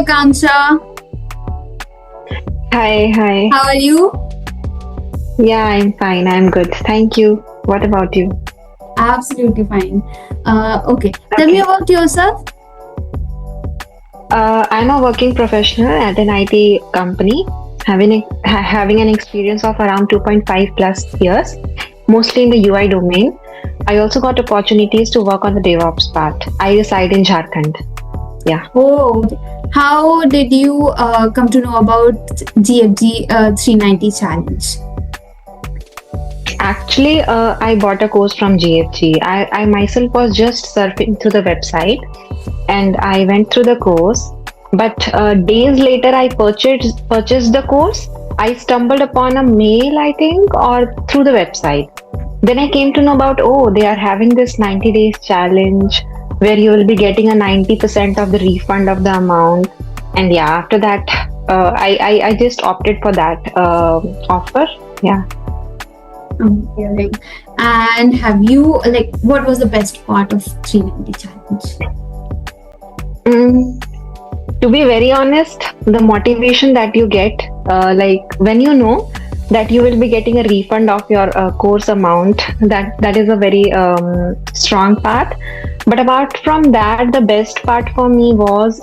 Akanksha. Hi. How are you? Yeah, I'm fine. I'm good. Thank you. What about you? Absolutely fine. Okay. Tell me Okay. about yourself. I'm a working professional at an IT company, having an experience of around 2.5 plus years, mostly in the UI domain. I also got opportunities to work on the DevOps part. I reside in Jharkhand. Yeah. Oh, okay. How did you come to know about GFG 390 challenge? Actually, I bought a course from GFG. I myself was just surfing through the website and I went through the course. But days later, I purchased the course. I stumbled upon a mail, I think, or through the website. Then I came to know about, oh, they are having this 90 days challenge where you will be getting a 90% of the refund of the amount. And yeah, after that, I just opted for that offer. Yeah. Okay. And have you what was the best part of 390 challenge? To be very honest, the motivation that you get, when you know that you will be getting a refund of your course amount, that is a very strong part. But apart from that, the best part for me was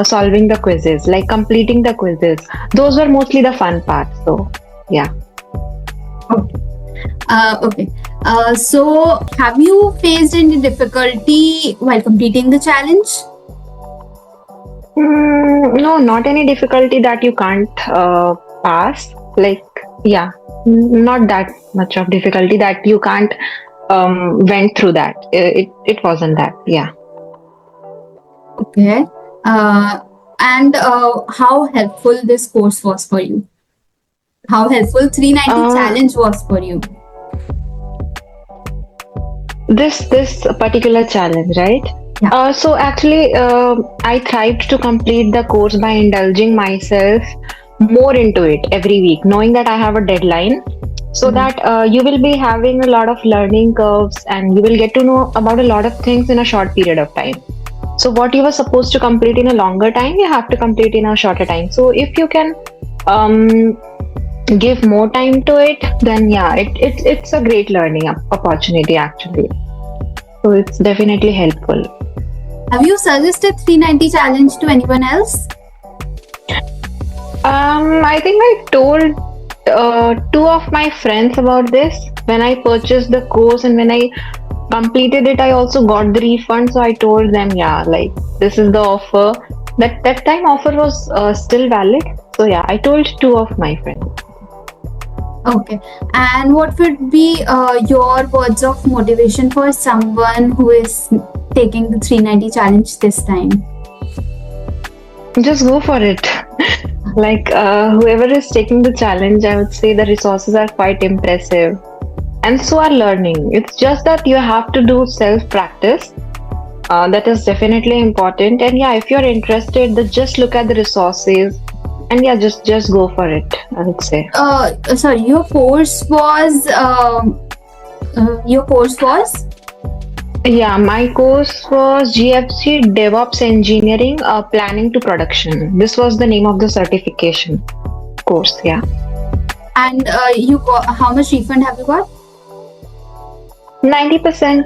solving the quizzes, like completing the quizzes. Those were mostly the fun parts. So, yeah. Okay. So have you faced any difficulty while completing the challenge? No, not any difficulty that you can't pass. Not that much of difficulty that you can't went through that. It wasn't that. Yeah. Okay. And how helpful this course was for you? How helpful 390 challenge was for you? This particular challenge, right? Yeah. So actually, I thrived to complete the course by indulging myself more into it every week, knowing that I have a deadline, so that you will be having a lot of learning curves and you will get to know about a lot of things in a short period of time. So what you were supposed to complete in a longer time, you have to complete in a shorter time. So if you can give more time to it, then yeah, it's a great learning opportunity actually. So it's definitely helpful. Have you suggested 390 challenge to anyone else? I think I told two of my friends about this when I purchased the course, and when I completed it, I also got the refund. So I told them, yeah, like this is the offer. That time offer was still valid. So yeah, I told two of my friends. Okay. And what would be your words of motivation for someone who is taking the 390 challenge this time? Just go for it. Whoever is taking the challenge, I would say the resources are quite impressive. And so are learning. It's just that you have to do self practice. That is definitely important. And yeah, if you're interested, just look at the resources. And yeah, just go for it, I would say. Sorry, your course was. Yeah, my course was GFC DevOps Engineering, Planning to Production. This was the name of the certification course. Yeah. And you got how much refund have you got? 90%.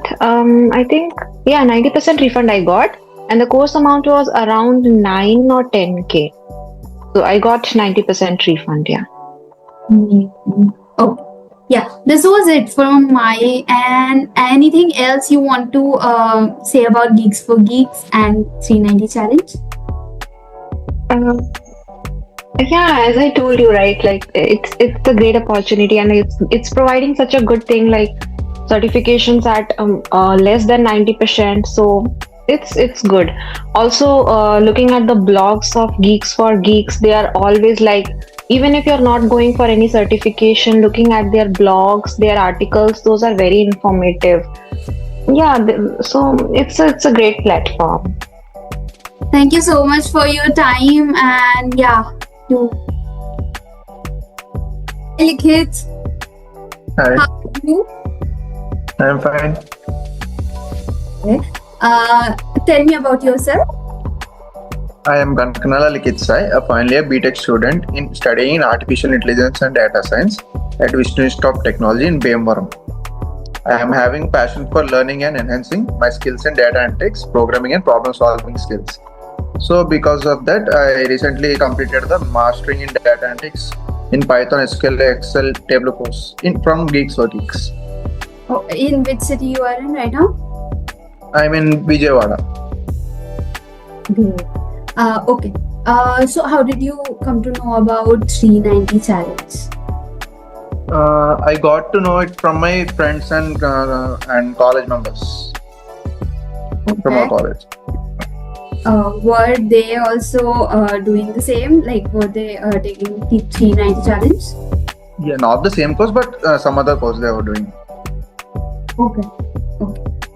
I think 90% refund I got, and the course amount was around 9 or 10K. So I got 90% refund. Yeah. Oh. Yeah, this was it from my and anything else you want to say about Geeks for Geeks and 390 challenge? Yeah, as I told you, right? Like it's a great opportunity, and it's providing such a good thing, like certifications at less than 90%. So it's good. Also, looking at the blogs of Geeks for Geeks, they are always like, even if you're not going for any certification, looking at their blogs, their articles, those are very informative. Yeah, so it's a great platform. Thank you so much for your time, and yeah, you. Likshit. Hi. How are you? I'm fine. Okay. Tell me about yourself. I am Kankanala Likshit Sai, a final year BTech student in studying Artificial Intelligence and Data Science at Vishnu Institute of Technology in Bhimavaram. I am having passion for learning and enhancing my skills in data analytics, programming and problem solving skills. So because of that, I recently completed the Mastering in Data Analytics in Python, SQL, Excel, Tableau course from GeeksforGeeks. Oh, in which city you are in right now? I'm in Vijayawada. Great. Okay. So how did you come to know about 390 challenge? I got to know it from my friends and college members from our college. Were they also doing the same? Like, were they taking the 390 challenge? Yeah, not the same course, but some other course they were doing. Okay.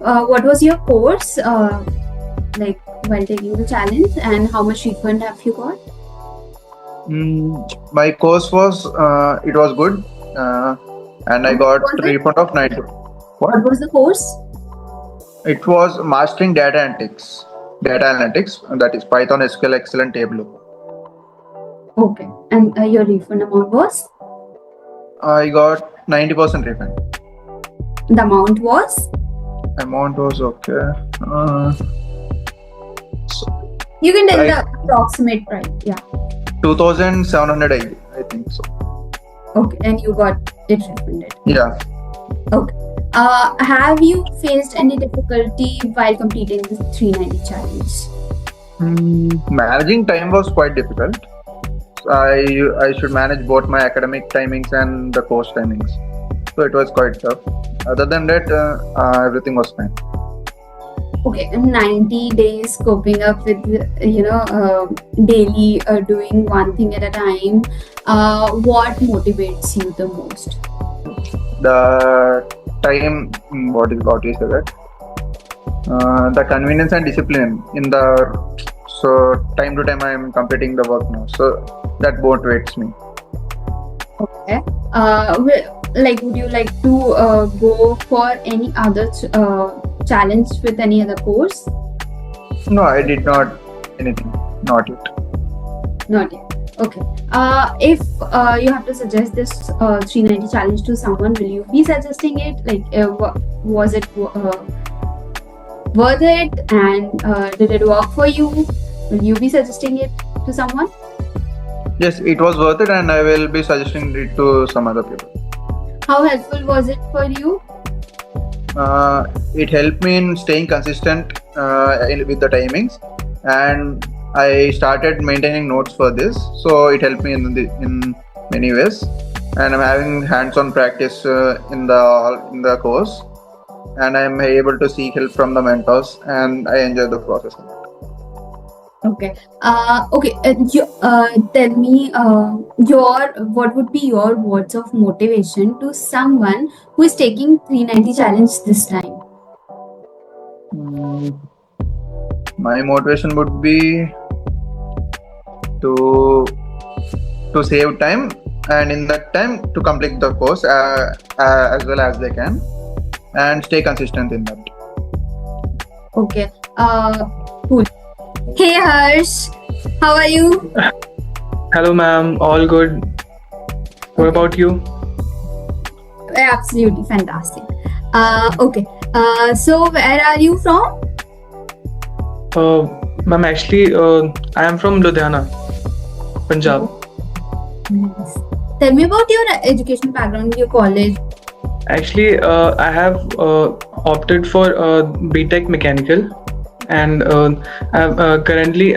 What was your course like while taking the challenge, and how much refund have you got? My course was it was good, and I got What was it? refund of 90. What was the course? It was Mastering Data Analytics. Data Analytics, that is Python, SQL, Excel, and Tableau. Okay. And your refund amount was? I got 90% refund. The amount was? Amount was okay. You can tell Right. the approximate price. Yeah. 2,700, I think so. Okay. And you got it refunded. Yeah. Okay. Have you faced any difficulty while completing the 390 challenge? Managing time was quite difficult. I should manage both my academic timings and the course timings, so it was quite tough. Other than that, everything was fine. Okay, 90 days coping up with daily doing one thing at a time. What motivates you the most? The time, what is that? The convenience and discipline in the, so time to time I am completing the work now, so that motivates me. Okay. Would you like to go for any other challenge with any other course? No, I did not anything, not yet. Not yet. Okay. If you have to suggest this 390 challenge to someone, will you be suggesting it? Like, was it worth it, and did it work for you? Will you be suggesting it to someone? Yes, it was worth it, and I will be suggesting it to some other people. How helpful was it for you? It helped me in staying consistent with the timings, and I started maintaining notes for this, so it helped me in many ways. And I'm having hands-on practice in the course, and I'm able to seek help from the mentors, and I enjoy the process. Okay. Tell me what would be your words of motivation to someone who is taking 390 challenge this time? My motivation would be to save time, and in that time to complete the course as well as they can, and stay consistent in that. Okay. Cool. Hey Harsh, how are you? Hello, ma'am. All good. What about you? Absolutely fantastic. Okay. So where are you from? Ma'am, actually, I am from Ludhiana, Punjab. Nice. Tell me about your education background, your college. Actually, I have opted for BTech Mechanical, and I've currently,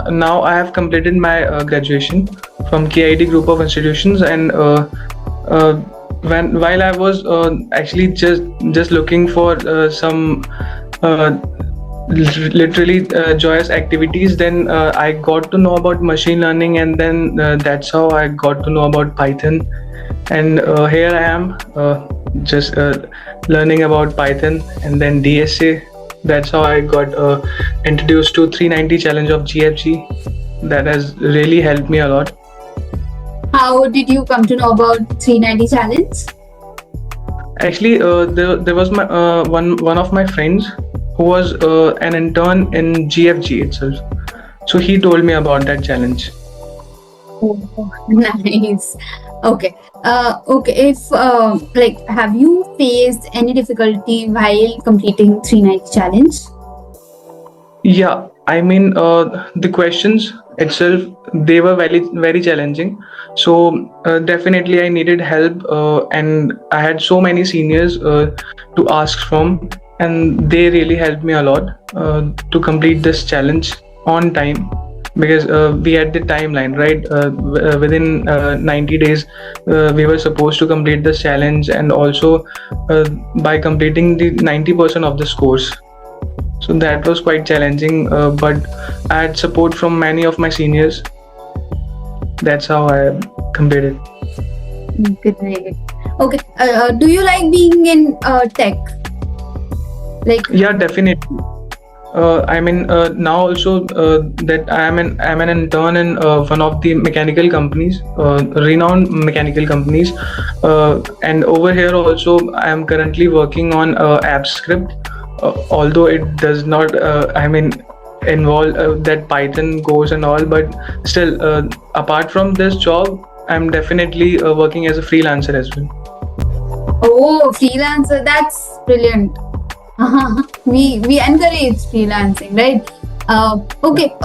now I have completed my graduation from KIT Group of Institutions, and while I was actually just looking for some literally joyous activities, then I got to know about machine learning, and then that's how I got to know about Python, and here I am just learning about Python, and then DSA. That's how I got introduced to 390 challenge of GFG. That has really helped me a lot. How did you come to know about 390 challenge? Actually, there was my one of my friends who was an intern in GFG itself. So he told me about that challenge. Oh, nice. Okay. Okay. If like, have you faced any difficulty while completing 390 challenge? Yeah, I mean, the questions itself, they were very challenging. So definitely I needed help, and I had so many seniors to ask from, and they really helped me a lot to complete this challenge on time, because we had the timeline, right? Within 90 days, we were supposed to complete this challenge, and also by completing the 90% of this course. So that was quite challenging, but I had support from many of my seniors. That's how I completed. Great. Okay. Do you like being in tech? Like, Yeah, definitely. I mean, now also that I'm an intern in one of the mechanical companies, renowned mechanical companies, and over here also I am currently working on app script, although it does not, I mean, involve that Python course and all, but still, apart from this job, I'm definitely working as a freelancer as well. oh, freelancer. That's brilliant. We encourage freelancing, right? Okay.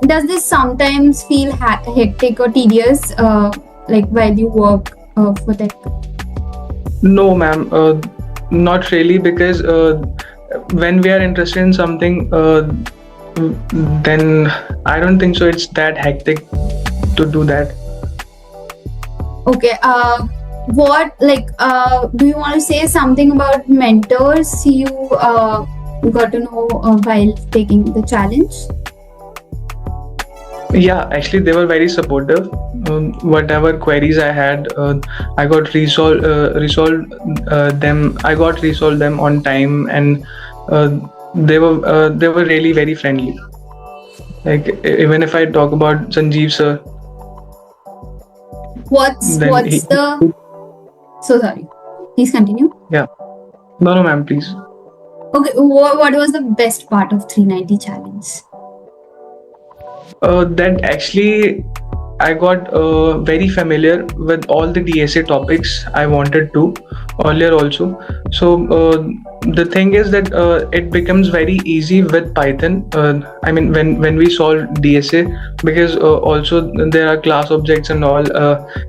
Does this sometimes feel hectic or tedious, like while you work for tech? No, ma'am, not really, because when we are interested in something, then I don't think so. It's that hectic to do that. Okay. What, like, do you want to say something about mentors you got to know while taking the challenge? Yeah, actually, they were very supportive. Whatever queries I had, I got resolved them. I got resolved them on time, and they were really very friendly. Like, even if I talk about Sanjeev sir, What's then he. the so sorry. Please continue. Yeah. No, ma'am, please. Okay, what was the best part of 390 challenge? That actually I got very familiar with all the DSA topics I wanted to earlier also. So the thing is that it becomes very easy with Python. I mean, when we solve DSA, because also there are class objects and all,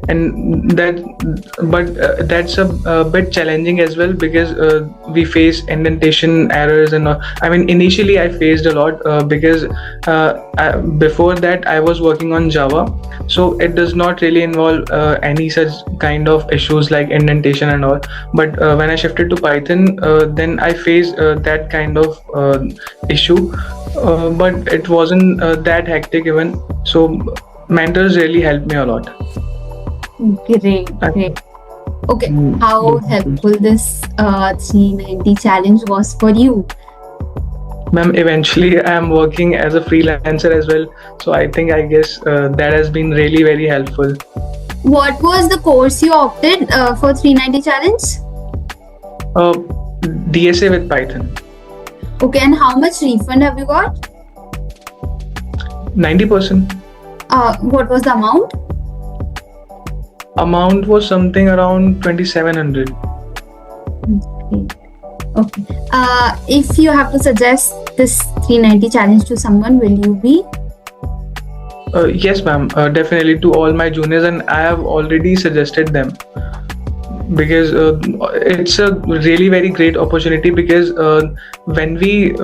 and that's a bit challenging as well, because we face indentation errors and all. I mean, initially I faced a lot because before that I was working on Java, so it does not really involve any such kind of issues like indentation and all. But when I shifted to Python, then I faced that kind of issue, but it wasn't that hectic even. So mentors really helped me a lot. Great. Okay, how helpful this 390 challenge was for you? Ma'am, eventually I am working as a freelancer as well, so I guess that has been really very helpful. What was the course you opted for 390 challenge? DSA with Python. Okay, and how much refund have you got? 90%. What was the amount? Amount was something around 2,700. Okay. If you have to suggest this 390 challenge to someone, will you be? Yes, ma'am. Definitely to all my juniors, and I have already suggested them, because it's a really very great opportunity, because when we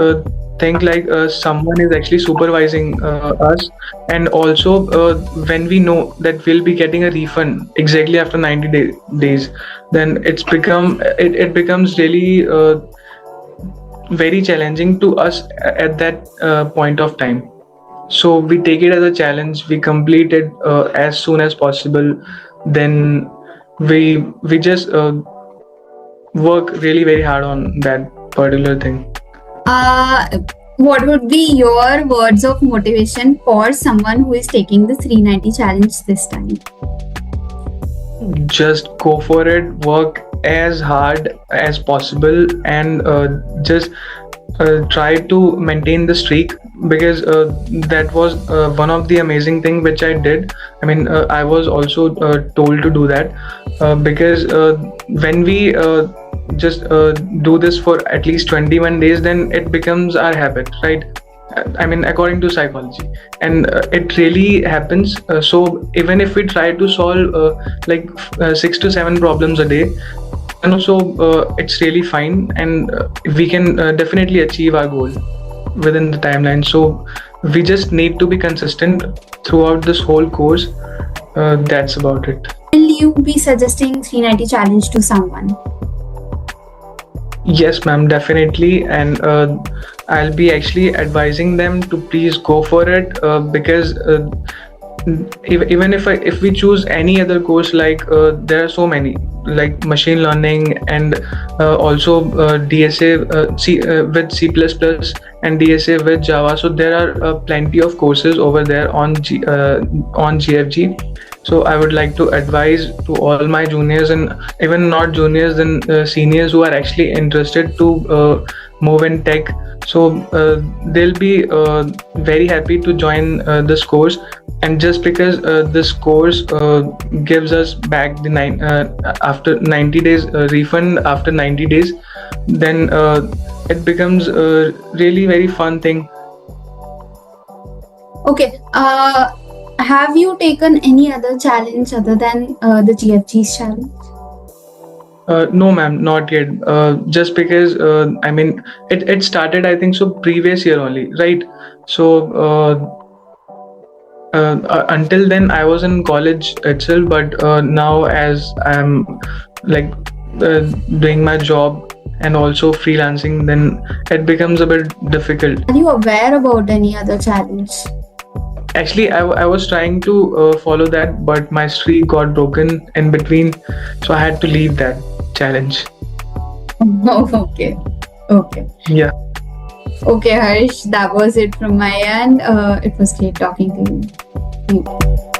think like someone is actually supervising us, and also when we know that we'll be getting a refund exactly after 90 days, then it becomes really very challenging to us at that point of time. So we take it as a challenge, we complete it as soon as possible, then we just work really very hard on that particular thing. What would be your words of motivation for someone who is taking the 390 challenge this time? Just go for it, work as hard as possible, and just try to maintain the streak because that was one of the amazing thing which I did. I mean, I was also told to do that because when we just do this for at least 21 days, then it becomes our habit, right? I mean, according to psychology, and it really happens. So even if we try to solve 6 to 7 problems a day, and also it's really fine, and we can definitely achieve our goal within the timeline. So we just need to be consistent throughout this whole course. That's about it. Will you be suggesting 390 challenge to someone? Yes, ma'am, definitely. And I'll be actually advising them to please go for it because even if we choose any other course, like there are so many, like machine learning and also DSA with C++ and DSA with Java. So there are plenty of courses over there on GFG. So I would like to advise to all my juniors, and even not juniors, and seniors who are actually interested to move in tech. So they'll be very happy to join this course. And just because this course gives us back the after 90 days refund after 90 days, then it becomes a really very fun thing. Okay. Have you taken any other challenge other than the GFG's challenge? No, ma'am, not yet. Just because I mean, it started, I think so, previous year only, right? So until then I was in college itself, but now as I'm like doing my job and also freelancing, then it becomes a bit difficult. Are you aware about any other challenge? Actually, I was trying to follow that, but my streak got broken in between, so I had to leave that challenge. Oh, okay. Okay. Yeah. Okay, Harsh, that was it from my end. It was great talking to you.